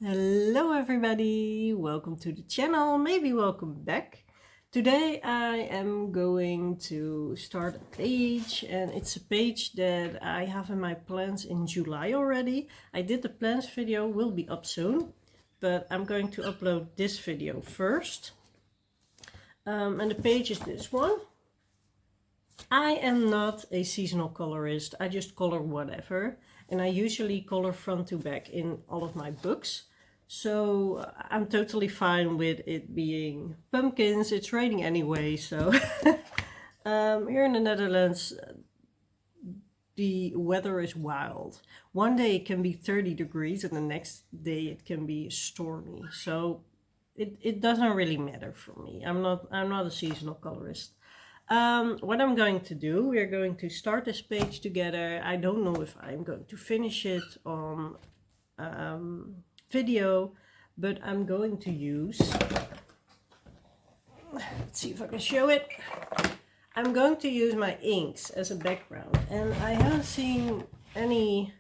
Hello everybody, welcome to the channel, maybe welcome back. Today I am going to start a page, and it's a page that I have in my plans in July already. I did the plans video, will be up soon, but I'm going to upload this video first. And the page is this one. I am not a seasonal colorist, I just color whatever, and I usually color front to back in all of my books. So I'm totally fine with it being pumpkins. It's raining anyway, so here in the Netherlands the weather is wild. One day it can be 30 degrees and the next day it can be stormy. So it doesn't really matter for me. I'm not a seasonal colorist. What I'm going to do, we're going to start this page together. I don't know if I'm going to finish it on video, but I'm going to use, let's see if I can show it. I'm going to use my inks as a background, and I haven't seen anyone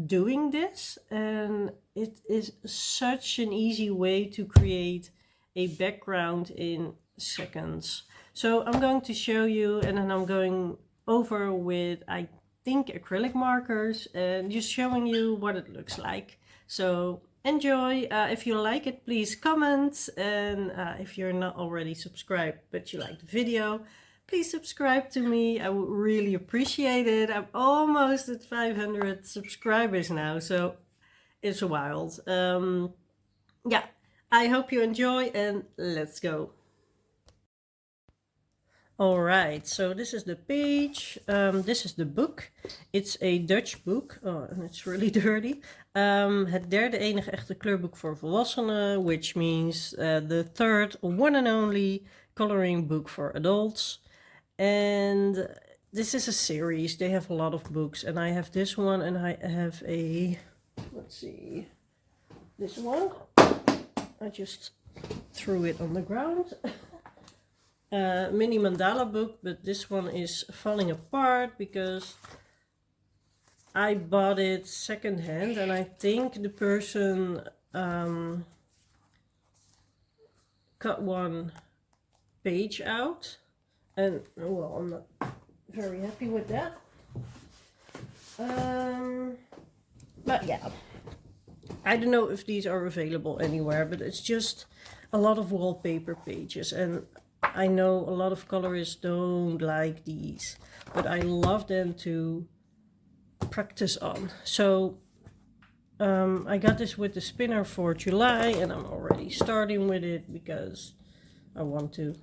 doing this, and it is such an easy way to create a background in seconds. So I'm going to show you, and then I'm going over with, I think, acrylic markers and just showing you what it looks like. So enjoy. If you like it, please comment, and if you're not already subscribed but you like the video, please subscribe to me. I would really appreciate it. I'm almost at 500 subscribers now, so it's wild. Yeah, I hope you enjoy, and let's go. Alright, so this is the page, this is the book. It's a Dutch book, and it's really dirty. Het derde enige echte kleurboek voor volwassenen, which means the third one and only coloring book for adults. And this is a series, they have a lot of books, and I have this one, and I have a, let's see, this one. I just threw it on the ground. Mini mandala book, but this one is falling apart because I bought it secondhand, and I think the person cut one page out, and well, I'm not very happy with that. But yeah, I don't know if these are available anywhere, but it's just a lot of wallpaper pages, and I know a lot of colorists don't like these, but I love them to practice on. So I got this with the spinner for July, and I'm already starting with it because I want to.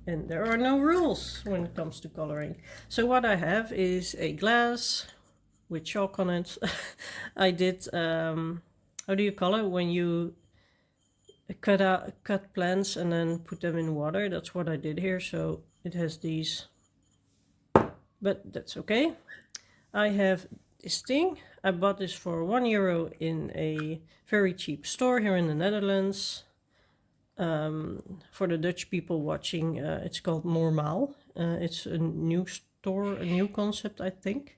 And there are no rules when it comes to coloring. So what I have is a glass with chalk on it. I did, how do you call it when you cut plants and then put them in water? That's what I did here. So it has these, but that's okay. I have this thing. I bought this for €1 in a very cheap store here in the Netherlands. For the Dutch people watching, it's called Normaal. It's a new store, a new concept, I think.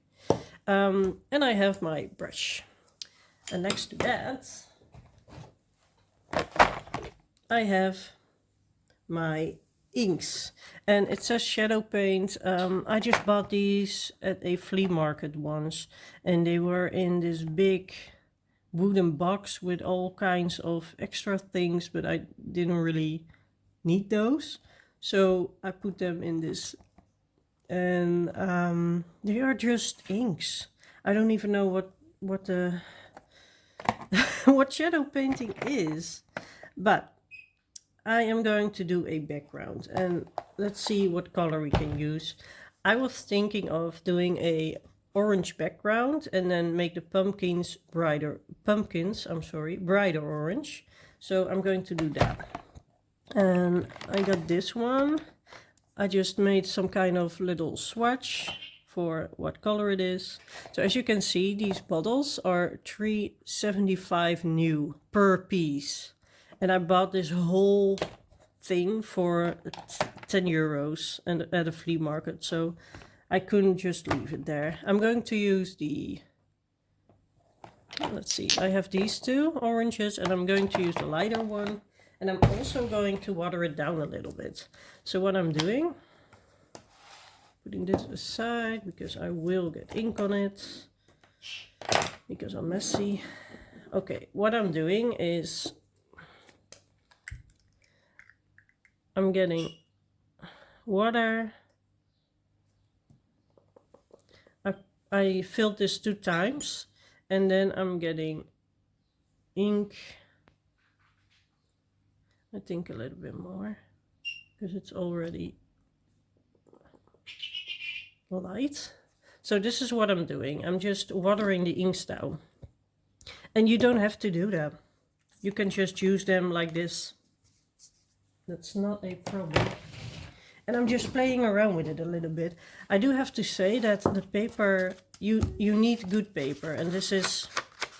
And I have my brush, and next to that I have my inks, and it says shadow paint. I just bought these at a flea market once, and they were in this big wooden box with all kinds of extra things, but I didn't really need those, so I put them in this, and they are just inks. I don't even know what the what shadow painting is, but I am going to do a background, and let's see what color we can use. I was thinking of doing a orange background and then make the pumpkins brighter orange. So I'm going to do that. And I got this one. I just made some kind of little swatch for what color it is. So as you can see, these bottles are $3.75 new per piece. And I bought this whole thing for €10 and at a flea market, so I couldn't just leave it there. I'm going to use the Let's see, I have these two oranges and I'm going to use the lighter one. And I'm also going to water it down a little bit. So what I'm doing, putting this aside because I will get ink on it because I'm messy. Okay, what I'm doing is I'm getting water. I filled this 2 times and then I'm getting ink. I think a little bit more because it's already light. So this is what I'm doing. I'm just watering the inks down. And you don't have to do that. You can just use them like this. That's not a problem. And I'm just playing around with it a little bit. I do have to say that the paper, you need good paper. And this is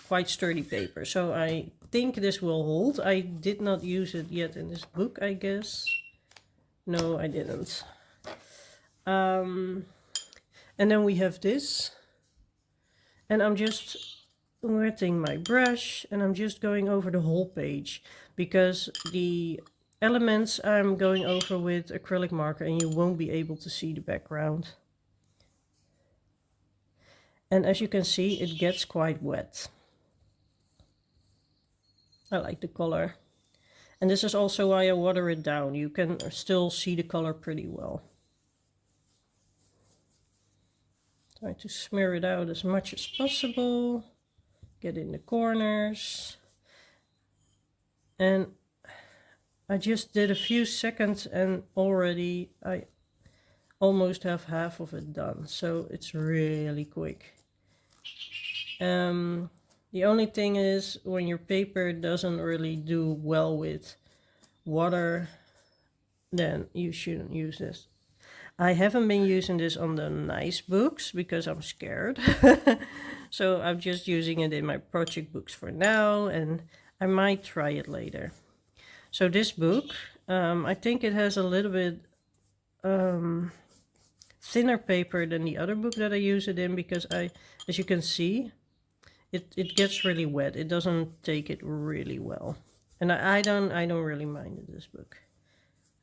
quite sturdy paper. So I think this will hold. I did not use it yet in this book, I guess. No, I didn't. And then we have this. And I'm just wetting my brush and I'm just going over the whole page because the elements I'm going over with acrylic marker and you won't be able to see the background. And as you can see, it gets quite wet. I like the color. And this is also why I water it down. You can still see the color pretty well. Try to smear it out as much as possible. Get in the corners. And I just did a few seconds and already I almost have half of it done. So it's really quick. The only thing is when your paper doesn't really do well with water, then you shouldn't use this. I haven't been using this on the nice books because I'm scared. So I'm just using it in my project books for now and I might try it later. So this book, I think it has a little bit thinner paper than the other book that I use it in because as you can see, it gets really wet. It doesn't take it really well. And I don't really mind this book.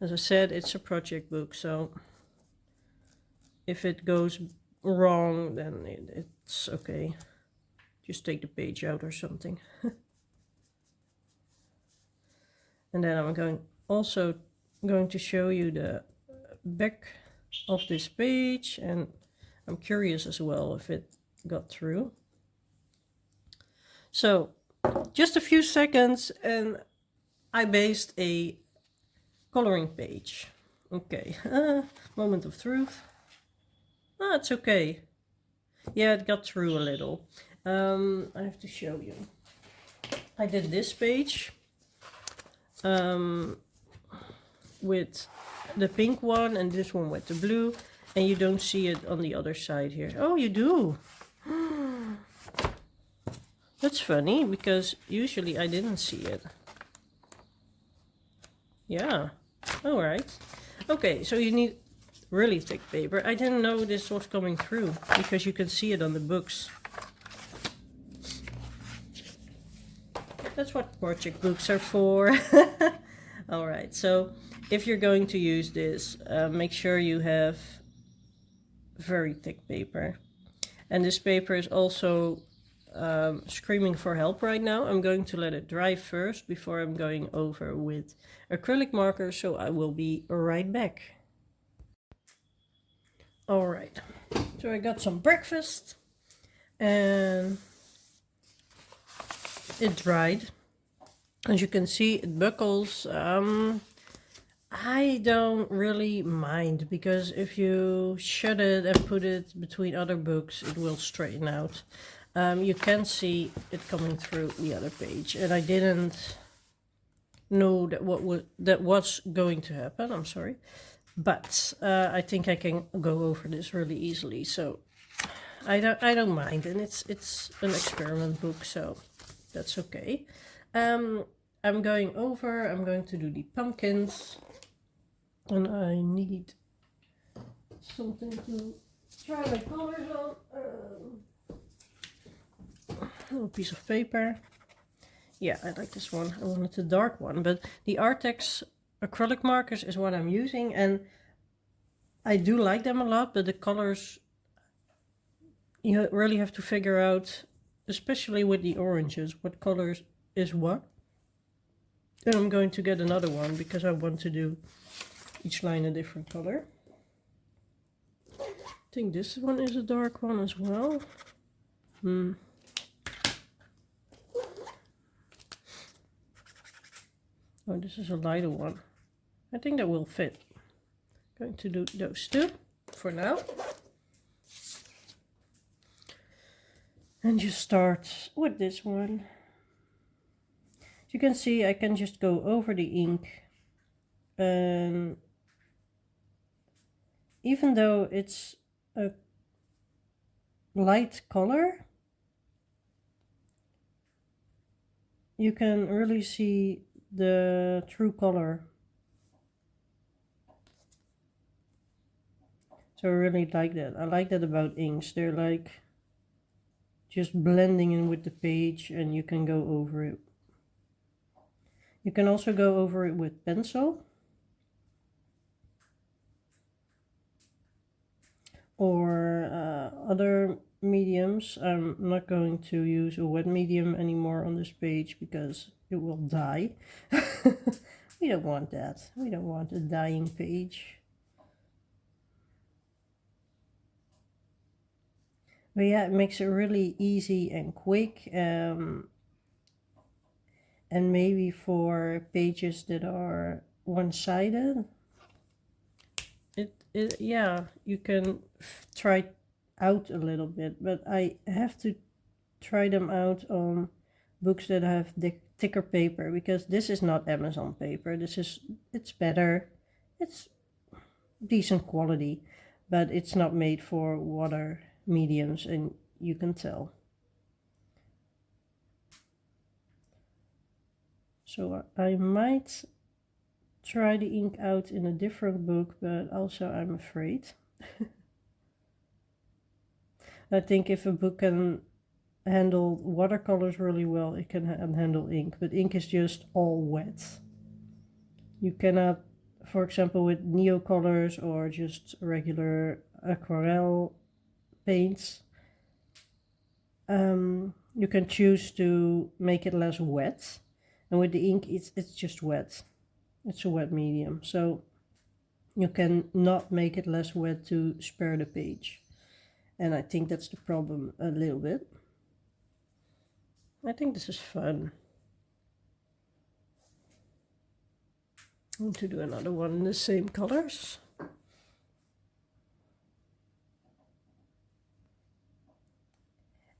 As I said, it's a project book, so if it goes wrong, then it's okay. Just take the page out or something. And then I'm also going to show you the back of this page, and I'm curious as well if it got through. So just a few seconds and I based a coloring page. Okay, moment of truth. Ah, it's okay. Yeah, it got through a little. I have to show you. I did this page with the pink one and this one with the blue, and you don't see it on the other side here. Oh, you do. That's funny because usually I didn't see it. Yeah. All right. Okay, so you need really thick paper. I didn't know this was coming through because you can see it on the books. That's what project books are for. All right, so if you're going to use this, make sure you have very thick paper. And this paper is also screaming for help right now. I'm going to let it dry first before I'm going over with acrylic marker, so I will be right back. All right, so I got some breakfast and it dried. As you can see, it buckles. I don't really mind because if you shut it and put it between other books, it will straighten out. You can see it coming through the other page, and I didn't know that was going to happen. I'm sorry, but I think I can go over this really easily. So I don't mind, and it's an experiment book, so that's okay. I'm going to do the pumpkins, and I need something to try my colors on. little piece of paper. Yeah, I like this one. I wanted a dark one, but the Artex acrylic markers is what I'm using, and I do like them a lot, but the colors, you really have to figure out, especially with the oranges, what colors is what. And I'm going to get another one because I want to do each line a different color. I think this one is a dark one as well. Oh, this is a lighter one. I think that will fit. Going to do those two for now. And just start with this one. As you can see, I can just go over the ink. And even though it's a light color, you can really see the true color. So I really like that. I like that about inks. They're like just blending in with the page, and you can go over it. You can also go over it with pencil. Or other mediums. I'm not going to use a wet medium anymore on this page because it will die. We don't want that. We don't want a dying page. But yeah, it makes it really easy and quick. And maybe for pages that are one-sided, yeah, you can try out a little bit, but I have to try them out on books that have thicker paper, because this is not Amazon paper. It's better, it's decent quality, but it's not made for water mediums, and you can tell. So I might try the ink out in a different book, but also I'm afraid. I think if a book can handle watercolors really well, it can handle ink, but ink is just all wet. You cannot, for example, with neocolors or just regular aquarelle paints, you can choose to make it less wet, and with the ink it's just wet. It's a wet medium, so you can not make it less wet to spare the page. And I think that's the problem a little bit. I think this is fun. I'm going to do another one in the same colors.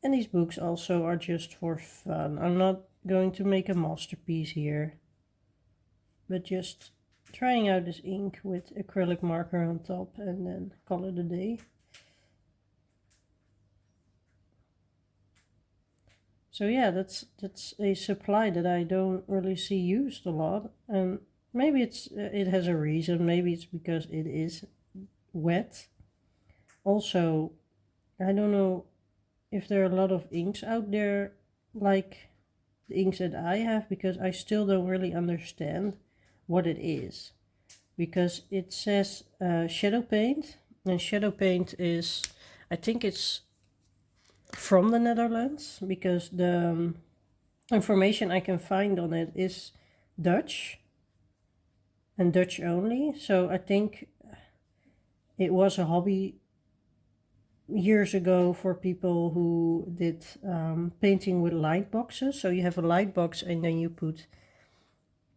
And these books also are just for fun. I'm not going to make a masterpiece here, but just trying out this ink with acrylic marker on top and then call it a day. So yeah, that's a supply that I don't really see used a lot, and maybe it has a reason. Maybe it's because it is wet. Also, I don't know if there are a lot of inks out there like the inks that I have, because I still don't really understand what it is, because it says shadow paint, and shadow paint is, I think it's from the Netherlands, because the information I can find on it is Dutch and Dutch only. So I think it was a hobby years ago for people who did painting with light boxes. So you have a light box and then you put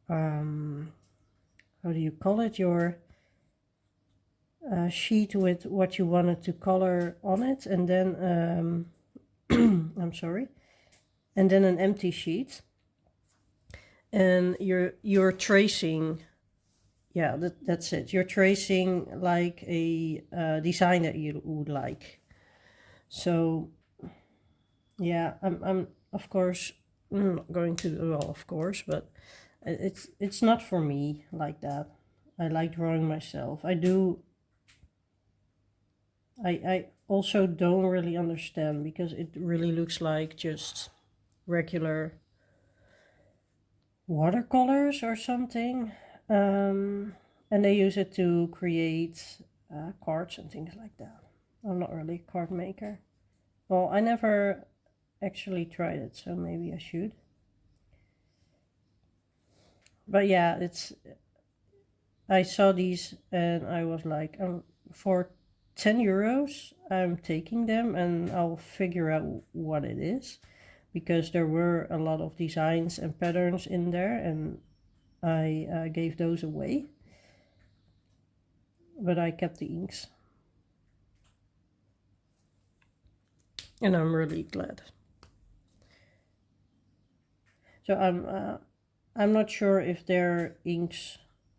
how do you call it, your sheet with what you wanted to color on it, and then I'm sorry, and then an empty sheet, and you're tracing. Yeah, that's it. You're tracing like a design that you would like. So yeah, I'm of course not going to, well, of course, but it's not for me like that. I like drawing myself. I also don't really understand, because it really looks like just regular watercolors or something. And they use it to create cards and things like that. I'm not really a card maker. Well, I never actually tried it, so maybe I should. But yeah, I saw these and I was like, for 10 euros, I'm taking them and I'll figure out what it is, because there were a lot of designs and patterns in there, and I gave those away, but I kept the inks. And I'm really glad. So I'm not sure if there are inks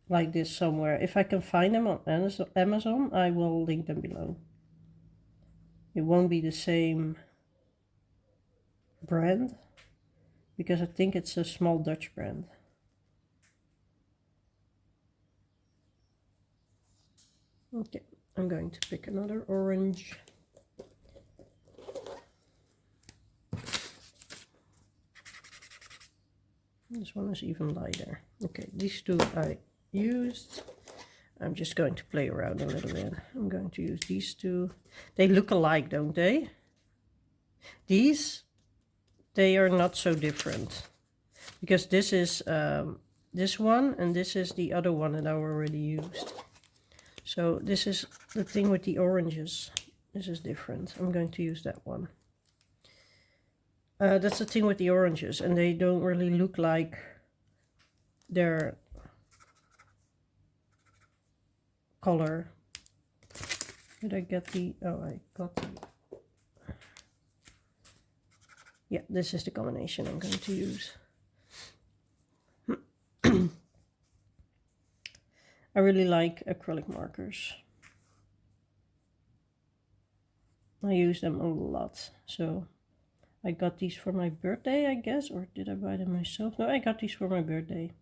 like this somewhere. If I can find them on Amazon, I will link them below. It won't be the same brand, because I think it's a small Dutch brand. Okay, I'm going to pick another orange. This one is even lighter. Okay, these two I used. I'm just going to play around a little bit. I'm going to use these two. They look alike, don't they? These, they are not so different, because this is this one and this is the other one that I already used. So this is the thing with the oranges. This is different. I'm going to use that one. That's the thing with the oranges, and they don't really look like their color. Did I get the... oh, I got the... yeah, this is the combination I'm going to use. I really like acrylic markers. I use them a lot. So I got these for my birthday, I guess, or did I buy them myself? No, I got these for my birthday,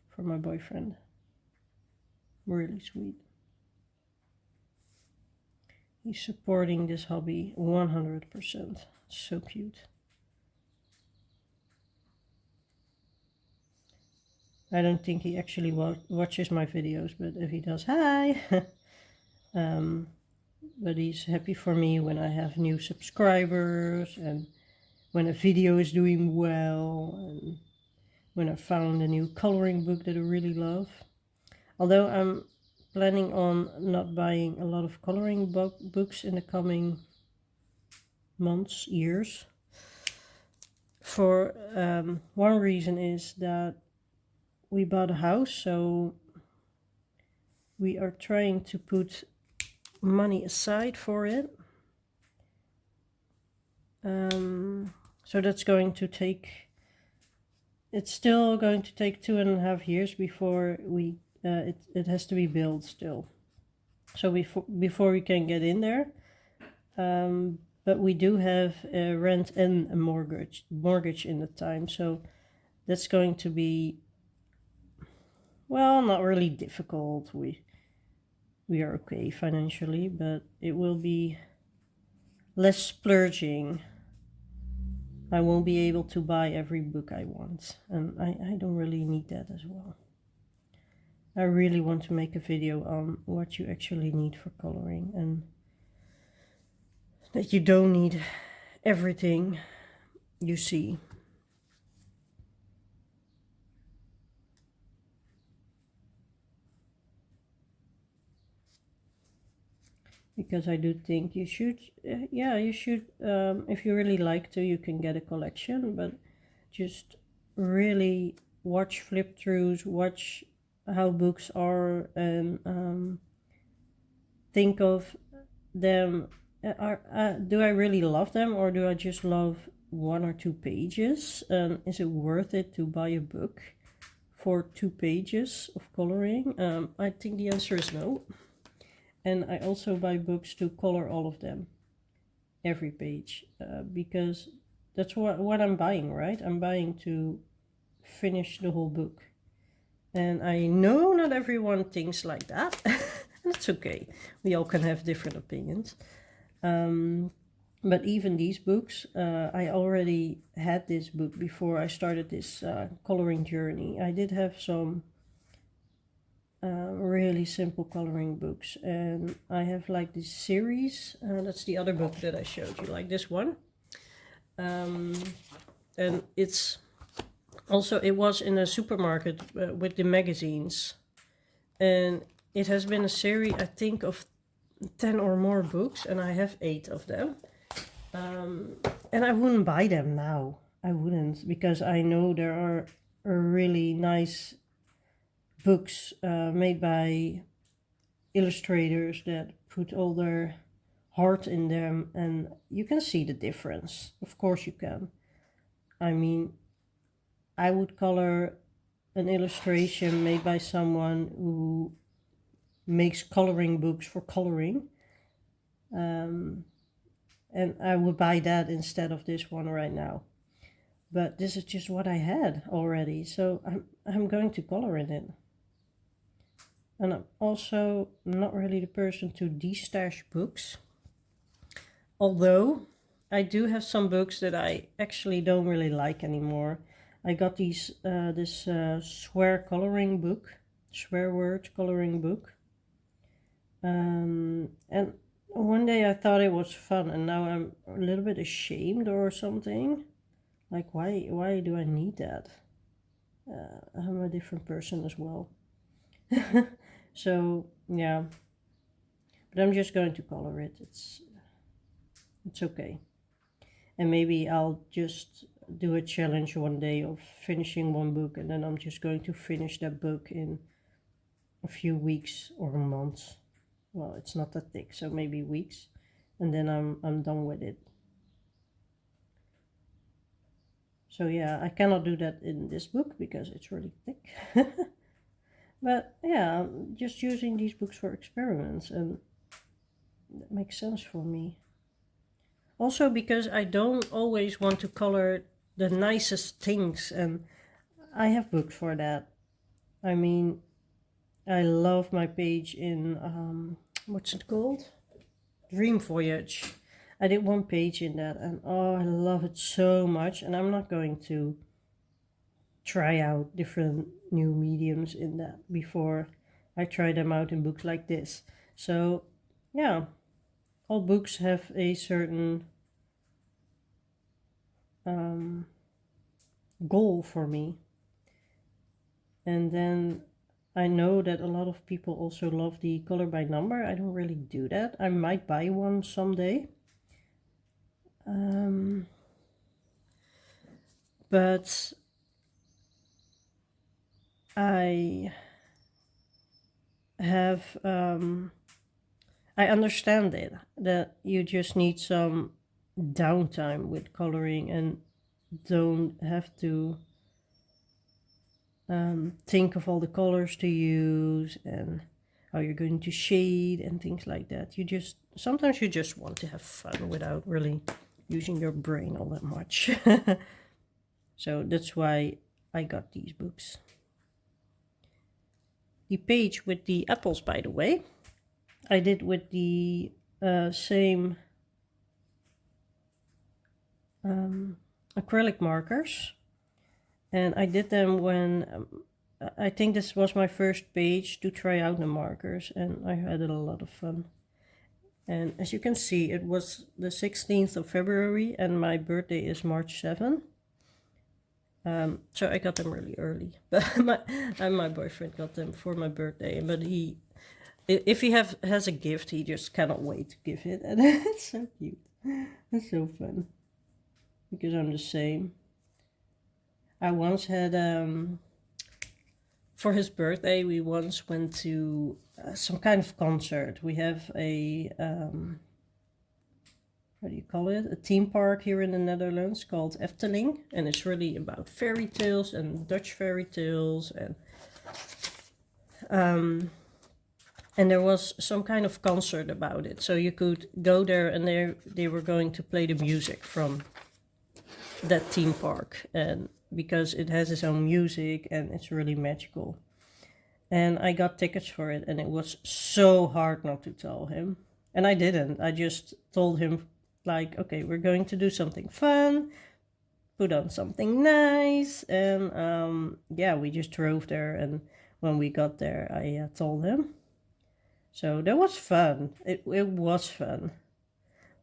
for my boyfriend. Really sweet. He's supporting this hobby 100%. So cute. I don't think he actually watches my videos, but if he does, hi! But he's happy for me when I have new subscribers, and when a video is doing well, and when I found a new coloring book that I really love. Although I'm planning on not buying a lot of coloring books in the coming months, years. For one reason is that we bought a house, so we are trying to put money aside for it. So that's going to take, it's still going to take 2.5 years before we it has to be built still. So before we can get in there. But we do have a rent and a mortgage in the time, so that's going to be, well, not really difficult. We are okay financially, but it will be less splurging. I won't be able to buy every book I want, and I don't really need that as well. I really want to make a video on what you actually need for coloring, and that you don't need everything you see. Because I do think you should, you should, if you really like to, you can get a collection, but just really watch flip throughs, watch how books are, and think of them. Do I really love them, or do I just love 1 or 2 pages? Is it worth it to buy a book for 2 pages of coloring? I think the answer is no. And I also buy books to color all of them, every page, because that's what I'm buying, right? I'm buying to finish the whole book. And I know not everyone thinks like that, and it's okay. We all can have different opinions. But even these books, I already had this book before I started this coloring journey. I did have some really simple coloring books, and I have like this series. That's the other book that I showed you, like this one. And it's also, it was in a supermarket with the magazines, and it has been a series, I think, of 10 or more books, and I have 8 of them. And I wouldn't buy them now. I wouldn't, because I know there are really nice books made by illustrators that put all their heart in them, and you can see the difference. Of course you can. I mean, I would color an illustration made by someone who makes coloring books for coloring, and I would buy that instead of this one right now. But this is just what I had already, so I'm going to color in it. And I'm also not really the person to destash books, although I do have some books that I actually don't really like anymore. I got this swear coloring book, swear word coloring book, and one day I thought it was fun, and now I'm a little bit ashamed or something. Like, why do I need that? I'm a different person as well. So yeah, but I'm just going to color it. It's okay. And maybe I'll just do a challenge one day of finishing one book, and then I'm just going to finish that book in a few weeks or months. Well, it's not that thick, so maybe weeks, and then I'm done with it. So yeah, I cannot do that in this book because it's really thick. But yeah, I'm just using these books for experiments, and that makes sense for me. Also because I don't always want to color the nicest things, and I have books for that. I mean, I love my page in, what's it called? Dream Voyage. I did one page in that, and oh, I love it so much, and I'm not going to try out different new mediums in that before I try them out in books like this. So yeah, all books have a certain goal for me. And then I know that a lot of people also love the color by number. I don't really do that. I might buy one someday. But I have, I understand it, that you just need some downtime with coloring and don't have to think of all the colors to use and how you're going to shade and things like that. Sometimes you just want to have fun without really using your brain all that much. So that's why I got these books. The page with the apples, by the way, I did with the same acrylic markers, and I did them when I think this was my first page to try out the markers, and I had a lot of fun. And as you can see, it was the 16th of February, and my birthday is March 7th. So I got them really early, but my boyfriend got them for my birthday. But if he has a gift, he just cannot wait to give it, and it's so cute. It's so fun because I'm the same. I once had for his birthday, we once went to some kind of concert. We have a what do you call it? A theme park here in the Netherlands called Efteling, and it's really about fairy tales and Dutch fairy tales, and there was some kind of concert about it. So you could go there, and they were going to play the music from that theme park, and because it has its own music and it's really magical. And I got tickets for it, and it was so hard not to tell him. And I didn't. I just told him like, okay, we're going to do something fun, put on something nice, and yeah, we just drove there, and when we got there, I told him. So that was fun. It was fun,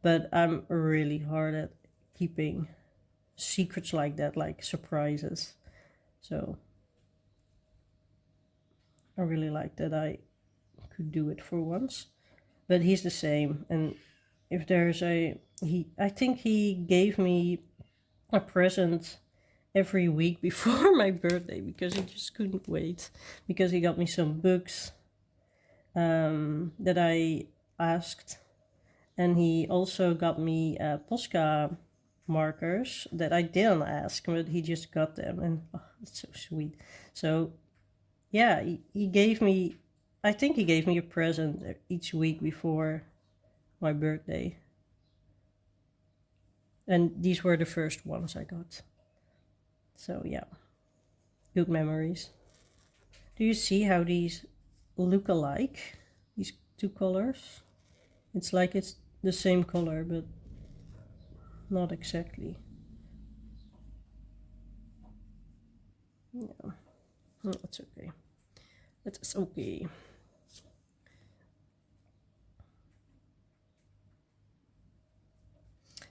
but I'm really hard at keeping secrets like that, like surprises. So I really like that I could do it for once. But he's the same, and if there's I think he gave me a present every week before my birthday because he just couldn't wait, because he got me some books that I asked, and he also got me Posca markers that I didn't ask, but he just got them, and oh, it's so sweet. So yeah, he gave me, I think he gave me a present each week before my birthday. And these were the first ones I got. So yeah, good memories. Do you see how these look alike? These two colors? It's like it's the same color, but not exactly. Yeah, that's okay. That's okay.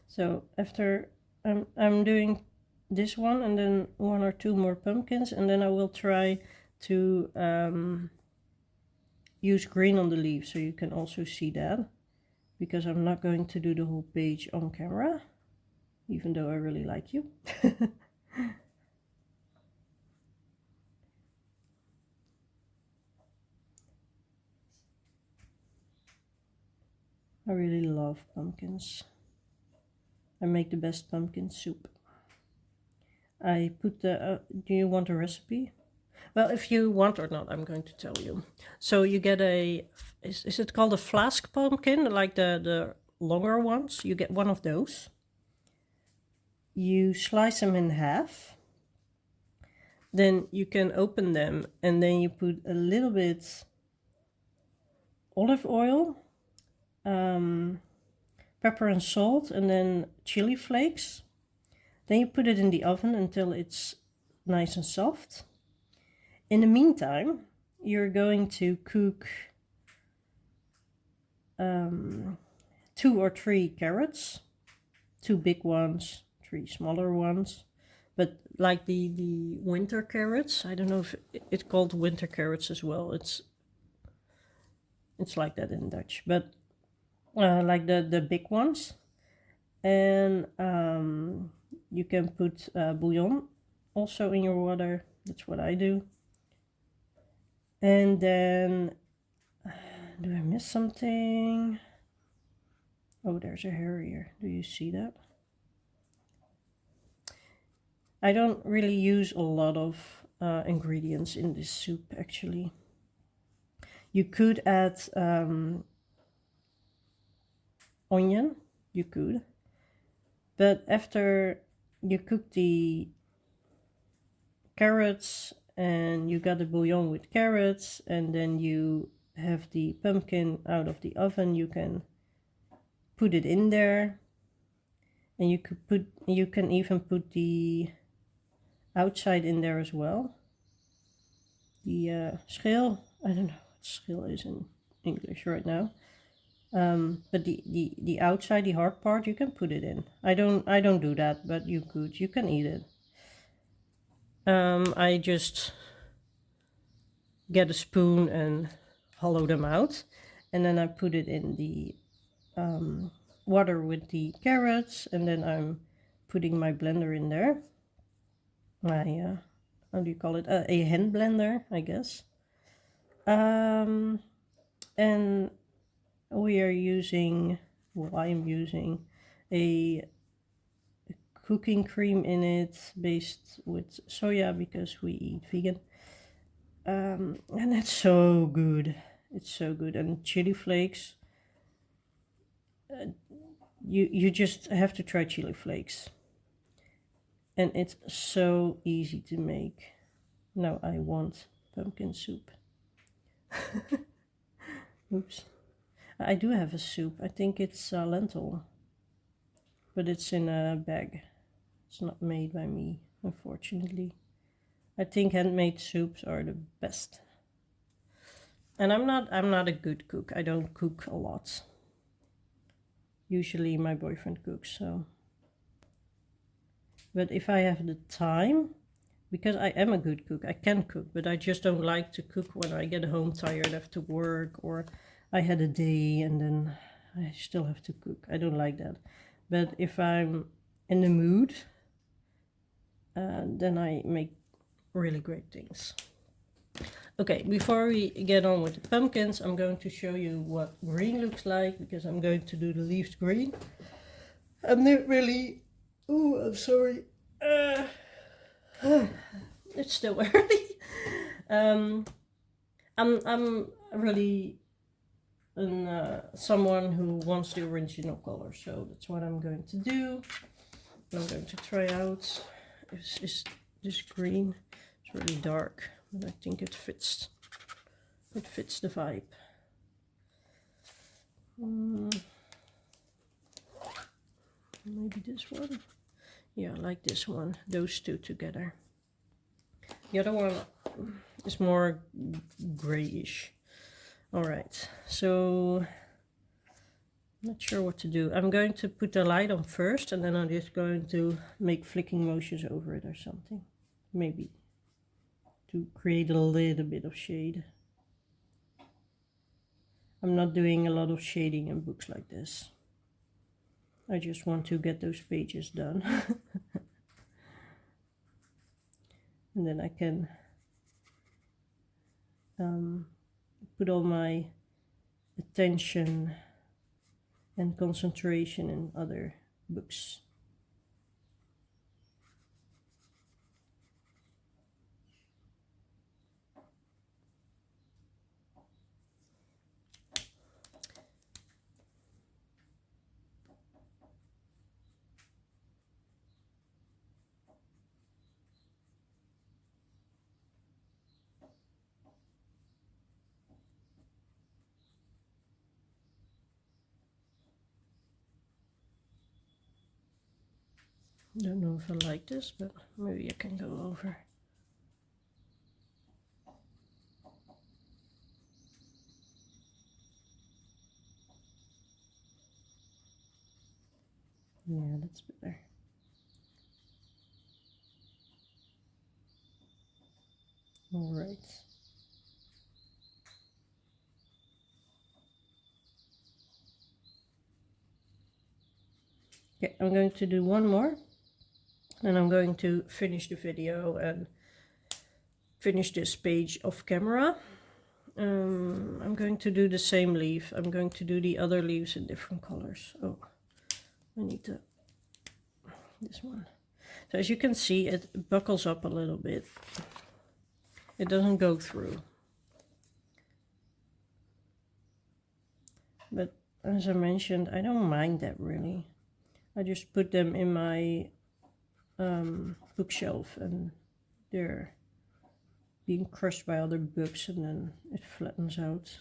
So after I'm doing this one and then one or two more pumpkins, and then I will try to use green on the leaves so you can also see that, because I'm not going to do the whole page on camera, even though I really like you. I really love pumpkins. I make the best pumpkin soup. I put the, do you want a recipe? Well, if you want or not, I'm going to tell you. So you get is it called a flask pumpkin, like the longer ones? You get one of those. You slice them in half. Then you can open them, and then you put a little bit olive oil, pepper and salt, and then chili flakes. Then you put it in the oven until it's nice and soft. In the meantime, you're going to cook 2 or 3 carrots, 2 big ones, 3 smaller ones. But like the winter carrots, I don't know if it's called winter carrots as well. It's like that in Dutch, but like the big ones. And you can put bouillon also in your water. That's what I do. And then, do I miss something? Oh, there's a hair here. Do you see that? I don't really use a lot of ingredients in this soup, actually. You could add onion, you could. But after you cook the carrots and you got the bouillon with carrots, and then you have the pumpkin out of the oven, you can put it in there, and you can even put the outside in there as well. The schil, I don't know what schil is in English right now, but the outside, the hard part, you can put it in. I don't do that, but you can eat it. I just get a spoon and hollow them out, and then I put it in the water with the carrots, and then I'm putting my blender in there. My how do you call it? A hand blender, I guess. And we are using, well, I am using a cooking cream in it based with soya because we eat vegan. And it's so good. It's so good. And chili flakes. You just have to try chili flakes. And it's so easy to make. Now I want pumpkin soup. Oops. I do have a soup. I think it's lentil. but it's in a bag. It's not made by me, unfortunately. I think handmade soups are the best. And I'm not a good cook. I don't cook a lot. Usually my boyfriend cooks, so. But if I have the time, because I am a good cook, I can cook, but I just don't like to cook when I get home tired after work, or I had a day and then I still have to cook. I don't like that. But if I'm in the mood, then I make really great things. Okay, before we get on with the pumpkins, I'm going to show you what green looks like, because I'm going to do the leaves green. I'm not really... Oh, I'm sorry. It's still early. I'm really someone who wants the original color, so that's what I'm going to do. I'm going to try out. Is this green? It's really dark, but I think it fits. It fits the vibe. Maybe this one. Yeah, I like this one. Those two together. The other one is more grayish. All right, so I'm not sure what to do. I'm going to put the light on first, and then I'm just going to make flicking motions over it or something. Maybe to create a little bit of shade. I'm not doing a lot of shading in books like this. I just want to get those pages done. And then I can put all my attention and concentration in other books. Don't know if I like this, but maybe I can go over. Yeah, that's better. All right. Okay, I'm going to do one more, and I'm going to finish the video and finish this page off camera. I'm going to do the same leaf. I'm going to do the other leaves in different colors. Oh, I need this one. So as you can see, it buckles up a little bit. It doesn't go through. But as I mentioned, I don't mind that really. I just put them in my bookshelf, and they're being crushed by other books, and then it flattens out.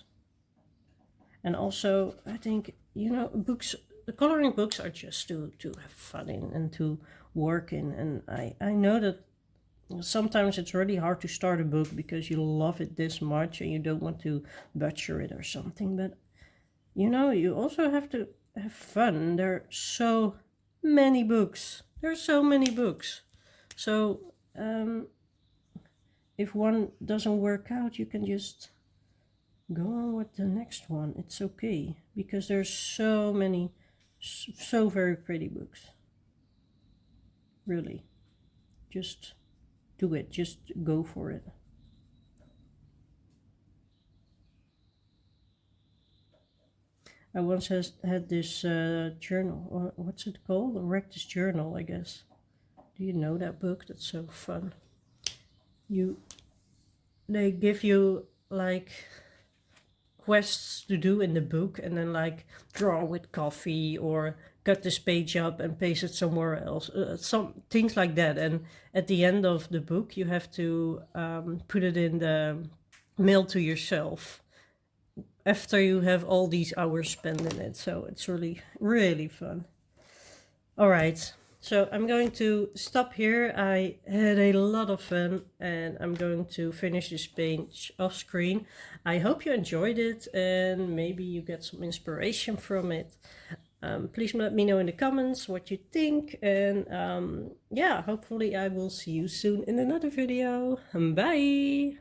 And also, I think, you know, books, the coloring books are just to have fun in and to work in. And I know that sometimes it's really hard to start a book because you love it this much and you don't want to butcher it or something. But, you know, you also have to have fun. There are so many books. There are so many books. So, if one doesn't work out, you can just go on with the next one. It's okay, because there's so many, so very pretty books. Really. Just do it. Just go for it. I once had this journal, or what's it called? A Rectus Journal, I guess. Do you know that book? That's so fun. They give you like quests to do in the book, and then like draw with coffee or cut this page up and paste it somewhere else, some things like that. And at the end of the book you have to put it in the mail to yourself after you have all these hours spent in it. So it's really, really fun. All right, so I'm going to stop here. I had a lot of fun and I'm going to finish this page off screen. I hope you enjoyed it and maybe you get some inspiration from it. Please let me know in the comments what you think, and yeah, hopefully I will see you soon in another video. Bye!